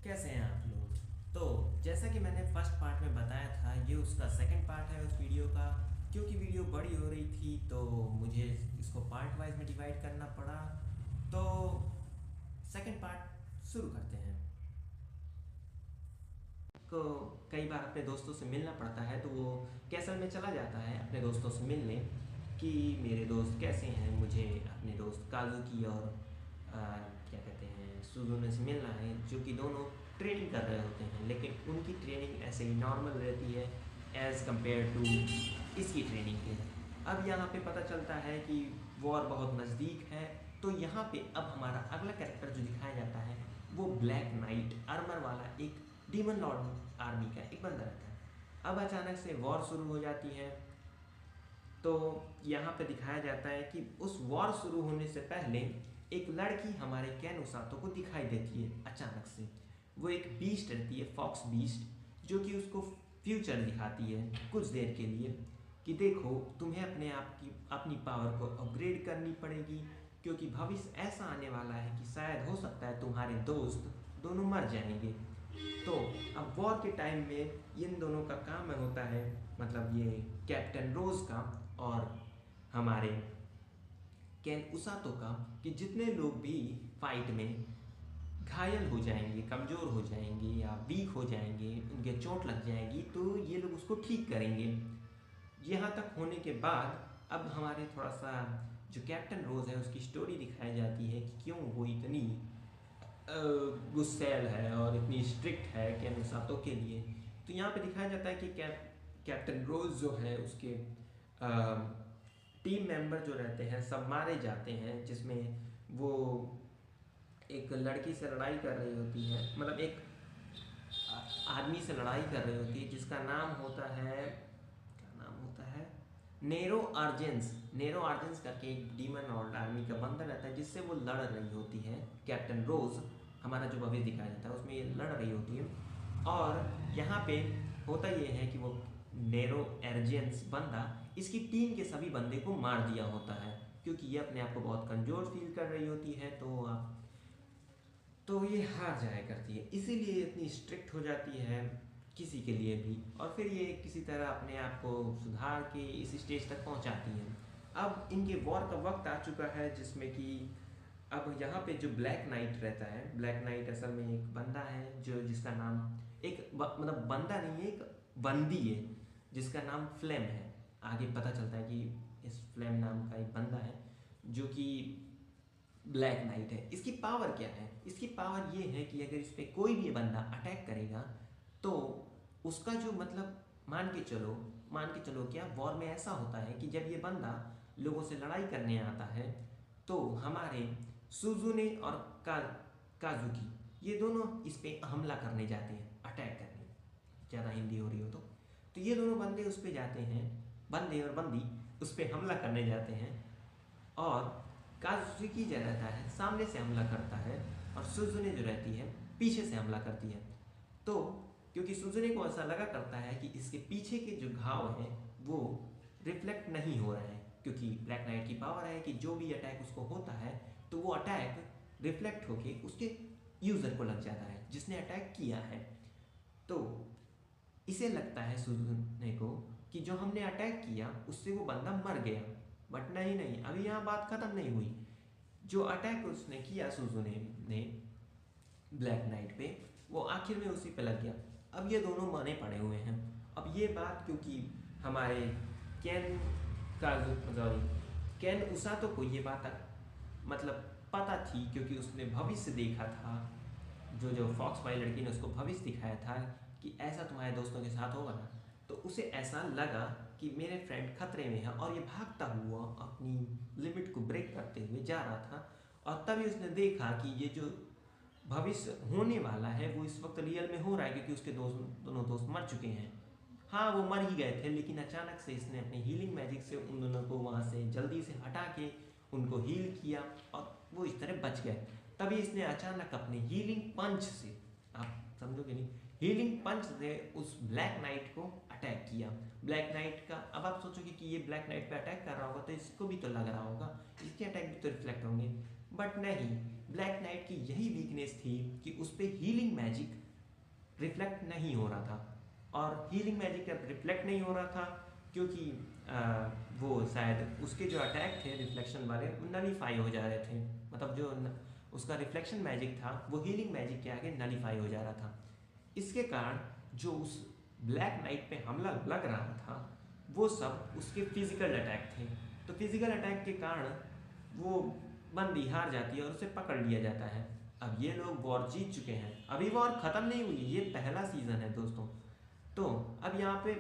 कैसे हैं आप लोग। तो जैसा कि मैंने फर्स्ट पार्ट में बताया था, ये उसका सेकंड पार्ट है उस वीडियो का। क्योंकि वीडियो बड़ी हो रही थी तो मुझे इसको पार्ट वाइज में डिवाइड करना पड़ा। तो सेकंड पार्ट शुरू करते हैं। को कई बार अपने दोस्तों से मिलना पड़ता है तो वो कैसल में चला जाता है अपने दोस्तों से मिलने कि मेरे दोस्त कैसे हैं। मुझे अपने दोस्त काजुकी और क्या कहते हैं सुजुने से मिलना है, जो कि दोनों ट्रेनिंग कर रहे होते हैं, लेकिन उनकी ट्रेनिंग ऐसे ही नॉर्मल रहती है एज़ कम्पेयर टू इसकी ट्रेनिंग के। अब यहाँ पे पता चलता है कि वॉर बहुत नज़दीक है। तो यहाँ पे अब हमारा अगला कैरेक्टर जो दिखाया जाता है वो ब्लैक नाइट आर्मर वाला एक डीमन लॉर्ड आर्मी का एक बंदा रहता है। अब अचानक से वॉर शुरू हो जाती है। तो यहाँ पे दिखाया जाता है कि उस वॉर शुरू होने से पहले एक लड़की हमारे कैन उसातो को दिखाई देती है अचानक से। वो एक बीस्ट रहती है, फॉक्स बीस्ट, जो कि उसको फ्यूचर दिखाती है कुछ देर के लिए कि देखो तुम्हें अपने आप की अपनी पावर को अपग्रेड करनी पड़ेगी, क्योंकि भविष्य ऐसा आने वाला है कि शायद हो सकता है तुम्हारे दोस्त दोनों मर जाएंगे। तो अब वॉर के टाइम में इन दोनों का काम होता है, मतलब ये कैप्टन रोज का और हमारे कैन उसातो का, कि जितने लोग भी फाइट में घायल हो जाएंगे, कमज़ोर हो जाएंगे या वीक हो जाएंगे, उनके चोट लग जाएगी, तो ये लोग उसको ठीक करेंगे। यहाँ तक होने के बाद अब हमारे थोड़ा सा जो कैप्टन रोज है उसकी स्टोरी दिखाई जाती है कि क्यों वो इतनी गुस्सैल है और इतनी स्ट्रिक्ट है कैन उसातो के लिए। तो यहाँ पे दिखाया जाता है कि कैप्टन रोज जो है उसके टीम मेंबर जो रहते हैं सब मारे जाते हैं, जिसमें वो एक लड़की से लड़ाई कर रही होती है, मतलब एक आदमी से लड़ाई कर रही होती है जिसका नाम होता है, क्या नाम होता है, नेरो आर्जेंस। नेरो आर्जेंस करके एक डीमन और आर्मी का बंदा रहता है जिससे वो लड़ रही होती है। कैप्टन रोज हमारा जो भविष्य दिखाया जाता है उसमें ये लड़ रही होती है। और यहाँ पे होता ये है कि वो नेरो एर्जेंस बंदा इसकी टीम के सभी बंदे को मार दिया होता है, क्योंकि ये अपने आप को बहुत कमज़ोर फील कर रही होती है। तो ये हार जाया करती है, इसीलिए इतनी स्ट्रिक्ट हो जाती है किसी के लिए भी, और फिर ये किसी तरह अपने आप को सुधार के इस स्टेज तक पहुंचाती है। अब इनके वॉर का वक्त आ चुका है जिसमें कि अब यहाँ पे जो ब्लैक नाइट रहता है, ब्लैक नाइट असल में एक बंदा है जो जिसका नाम मतलब बंदा नहीं है, एक बंदी है जिसका नाम फ्लेम है। आगे पता चलता है कि इस फ्लेम नाम का एक बंदा है जो कि ब्लैक नाइट है। इसकी पावर क्या है? इसकी पावर ये है कि अगर इस पर कोई भी बंदा अटैक करेगा तो उसका जो मतलब मान के चलो क्या वॉर में ऐसा होता है कि जब ये बंदा लोगों से लड़ाई करने आता है तो हमारे सुजुने और काजुकी ये दोनों इस पे हमला करने जाते हैं, अटैक करने, ज़्यादा हिंदी हो रही हो तो ये दोनों बंदे उस पे जाते हैं, बंदे और बंदी उस पे हमला करने जाते हैं। और काजुकी जो रहता है सामने से हमला करता है और सुजुने जो रहती है पीछे से हमला करती है। तो क्योंकि सुजुने को ऐसा लगा करता है कि इसके पीछे के जो घाव हैं वो रिफ्लेक्ट नहीं हो रहे हैं, क्योंकि ब्लैक नाइट की पावर है कि जो भी अटैक उसको होता है तो वो अटैक रिफ्लेक्ट होके उसके यूज़र को लग जाता है जिसने अटैक किया है। तो इसे लगता है सुजुने को कि जो हमने अटैक किया उससे वो बंदा मर गया, बट नहीं नहीं, अभी यहाँ बात ख़त्म नहीं हुई। जो अटैक उसने किया सुजुने ने ब्लैक नाइट पे, वो आखिर में उसी पे लग गया। अब ये दोनों मरने पड़े हुए हैं। अब ये बात क्योंकि हमारे कैन कैन उसातो को ये बात मतलब पता थी, क्योंकि उसने भविष्य देखा था, जो फॉक्स वाली लड़की ने उसको भविष्य दिखाया था कि ऐसा तुम्हारे दोस्तों के साथ होगा ना। तो उसे ऐसा लगा कि मेरे फ्रेंड खतरे में है, और ये भागता हुआ अपनी लिमिट को ब्रेक करते हुए जा रहा था। और तभी उसने देखा कि ये जो भविष्य होने वाला है वो इस वक्त रियल में हो रहा है, क्योंकि उसके दोनों दोस्त मर चुके हैं। हाँ, वो मर ही गए थे, लेकिन अचानक से इसने अपने हीलिंग मैजिक से उन दोनों को वहाँ से जल्दी से हटा के उनको हील किया और वो इस तरह बच गए। तभी इसने अचानक अपने हीलिंग पंच से, आप समझोगे नहीं, हीलिंग पंच से उस ब्लैक नाइट को अटैक किया। ब्लैक नाइट का, अब आप सोचोगे कि ये ब्लैक नाइट पे अटैक कर रहा होगा तो इसको भी तो लग रहा होगा, इसके अटैक भी तो रिफ्लेक्ट होंगे, बट नहीं, ब्लैक नाइट की यही वीकनेस थी कि उस पर हीलिंग मैजिक रिफ्लेक्ट नहीं हो रहा था। और हीलिंग मैजिक जब रिफ्लेक्ट नहीं हो रहा था क्योंकि वो शायद उसके जो अटैक थे रिफ्लेक्शन वाले नलीफाई हो जा रहे थे, मतलब जो उसका रिफ्लेक्शन मैजिक था वो हीलिंग मैजिक के आगे नलीफाई हो जा रहा था। इसके कारण जो उस ब्लैक नाइट पे हमला लग रहा था वो सब उसके फिजिकल अटैक थे। तो फिजिकल अटैक के कारण वो बंदी हार जाती है और उसे पकड़ लिया जाता है। अब ये लोग वॉर जीत चुके हैं, अभी वॉर ख़त्म नहीं हुई, ये पहला सीज़न है दोस्तों। तो अब यहाँ पे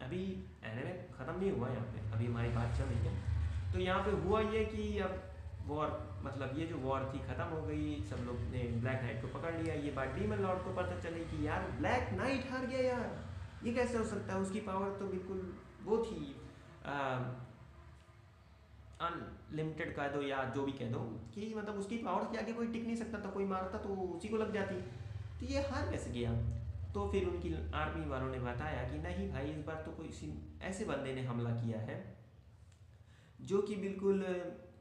अभी एनिमे ख़त्म नहीं हुआ, यहाँ पे अभी हमारी बात चल रही है। तो यहाँ पे हुआ ये कि अब वॉर, मतलब ये जो वॉर थी ख़त्म हो गई, सब लोग ने ब्लैक नाइट को पकड़ लिया। ये बात डीमन लॉर्ड को पता चली कि यार ब्लैक नाइट हार गया यार, ये कैसे हो सकता है, उसकी पावर तो बिल्कुल वो थी अनलिमिटेड कह दो या जो भी कह दो, कि मतलब उसकी पावर के आगे कोई टिक नहीं सकता था, कोई मारता तो उसी को लग जाती। तो ये हार कैसे गया। तो फिर उनकी आर्मी वालों ने बताया कि नहीं भाई, इस बार तो कोई ऐसे बंदे ने हमला किया है जो कि बिल्कुल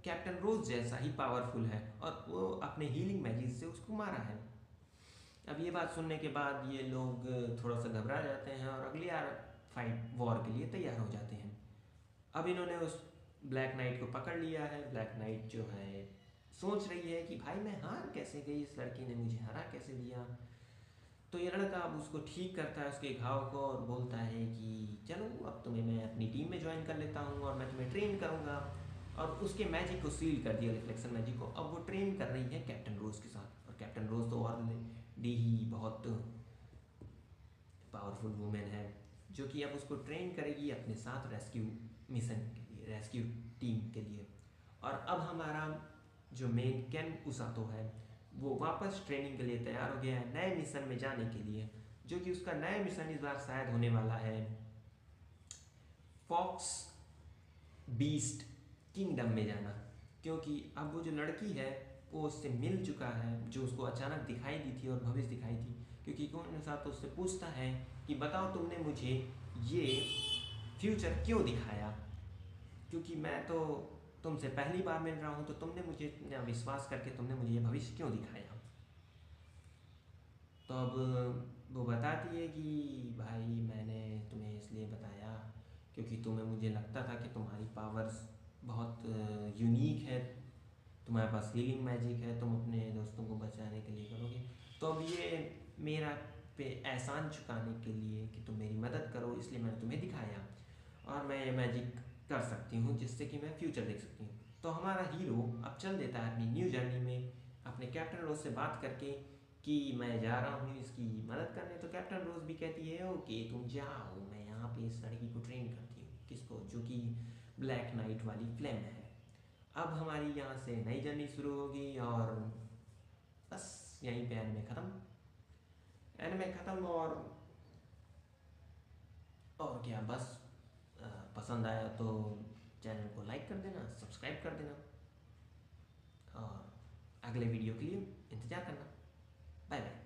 कैप्टन रोज जैसा ही पावरफुल है और वो अपने हीलिंग मैजिक से उसको मारा है। अब ये बात सुनने के बाद ये लोग थोड़ा सा घबरा जाते हैं और अगली यार फाइट वॉर के लिए तैयार हो जाते हैं। अब इन्होंने उस ब्लैक नाइट को पकड़ लिया है। ब्लैक नाइट जो है सोच रही है कि भाई मैं हार कैसे गई, इस लड़की ने मुझे हरा कैसे दिया। तो ये लड़का अब उसको ठीक करता है उसके घाव को और बोलता है कि चलो अब तुम्हें मैं अपनी टीम में ज्वाइन कर लेता हूँ और मैं तुम्हें ट्रेन करूँगा। और उसके मैजिक को सील कर दिया, रिफ्लेक्शन मैजिक को। अब वो ट्रेन कर रही है कैप्टन रोज के साथ, और कैप्टन रोज तो और डी ही बहुत पावरफुल वुमेन है जो कि अब उसको ट्रेन करेगी अपने साथ रेस्क्यू मिशन के लिए, रेस्क्यू टीम के लिए। और अब हमारा जो मेन केन उसातो है वो वापस ट्रेनिंग के लिए तैयार हो गया है नए मिशन में जाने के लिए, जो कि उसका नया मिशन इस बार शायद होने वाला है फॉक्स बीस्ट किंगडम में जाना। क्योंकि अब वो जो लड़की है वो उससे मिल चुका है, जो उसको अचानक दिखाई दी थी और भविष्य दिखाई थी। क्योंकि कौन साथ उससे पूछता है कि बताओ तुमने मुझे ये फ्यूचर क्यों दिखाया, क्योंकि मैं तो तुमसे पहली बार मिल रहा हूँ, तो तुमने मुझे इतना विश्वास करके तुमने मुझे ये भविष्य क्यों दिखाया। तो अब वो बताती है कि भाई मैंने तुम्हें इसलिए बताया क्योंकि तुम्हें मुझे लगता था कि तुम्हारी पावर्स बहुत यूनिक है, तुम्हारे पास हीलिंग मैजिक है, तुम अपने दोस्तों को बचाने के लिए करोगे। तो अब ये मेरा पे एहसान चुकाने के लिए कि तुम मेरी मदद करो, इसलिए मैंने तुम्हें दिखाया और मैं ये मैजिक कर सकती हूँ जिससे कि मैं फ्यूचर देख सकती हूँ। तो हमारा हीरो अब चल देता है अपनी न्यू जर्नी में अपने कैप्टन रोज से बात करके कि मैं जा रहा हूँ इसकी मदद करने। तो कैप्टन रोज भी कहती है ओके तुम जाओ, मैं यहाँ पे इस लड़की को ट्रेन करती हूँ, किसको, जो कि ब्लैक नाइट वाली फ्लेम है। अब हमारी यहाँ से नई जर्नी शुरू होगी और बस यहीं पे एनिमे ख़त्म। एनिमे ख़त्म और क्या, बस पसंद आया तो चैनल को लाइक कर देना, सब्सक्राइब कर देना और अगले वीडियो के लिए इंतज़ार करना। Bye bye.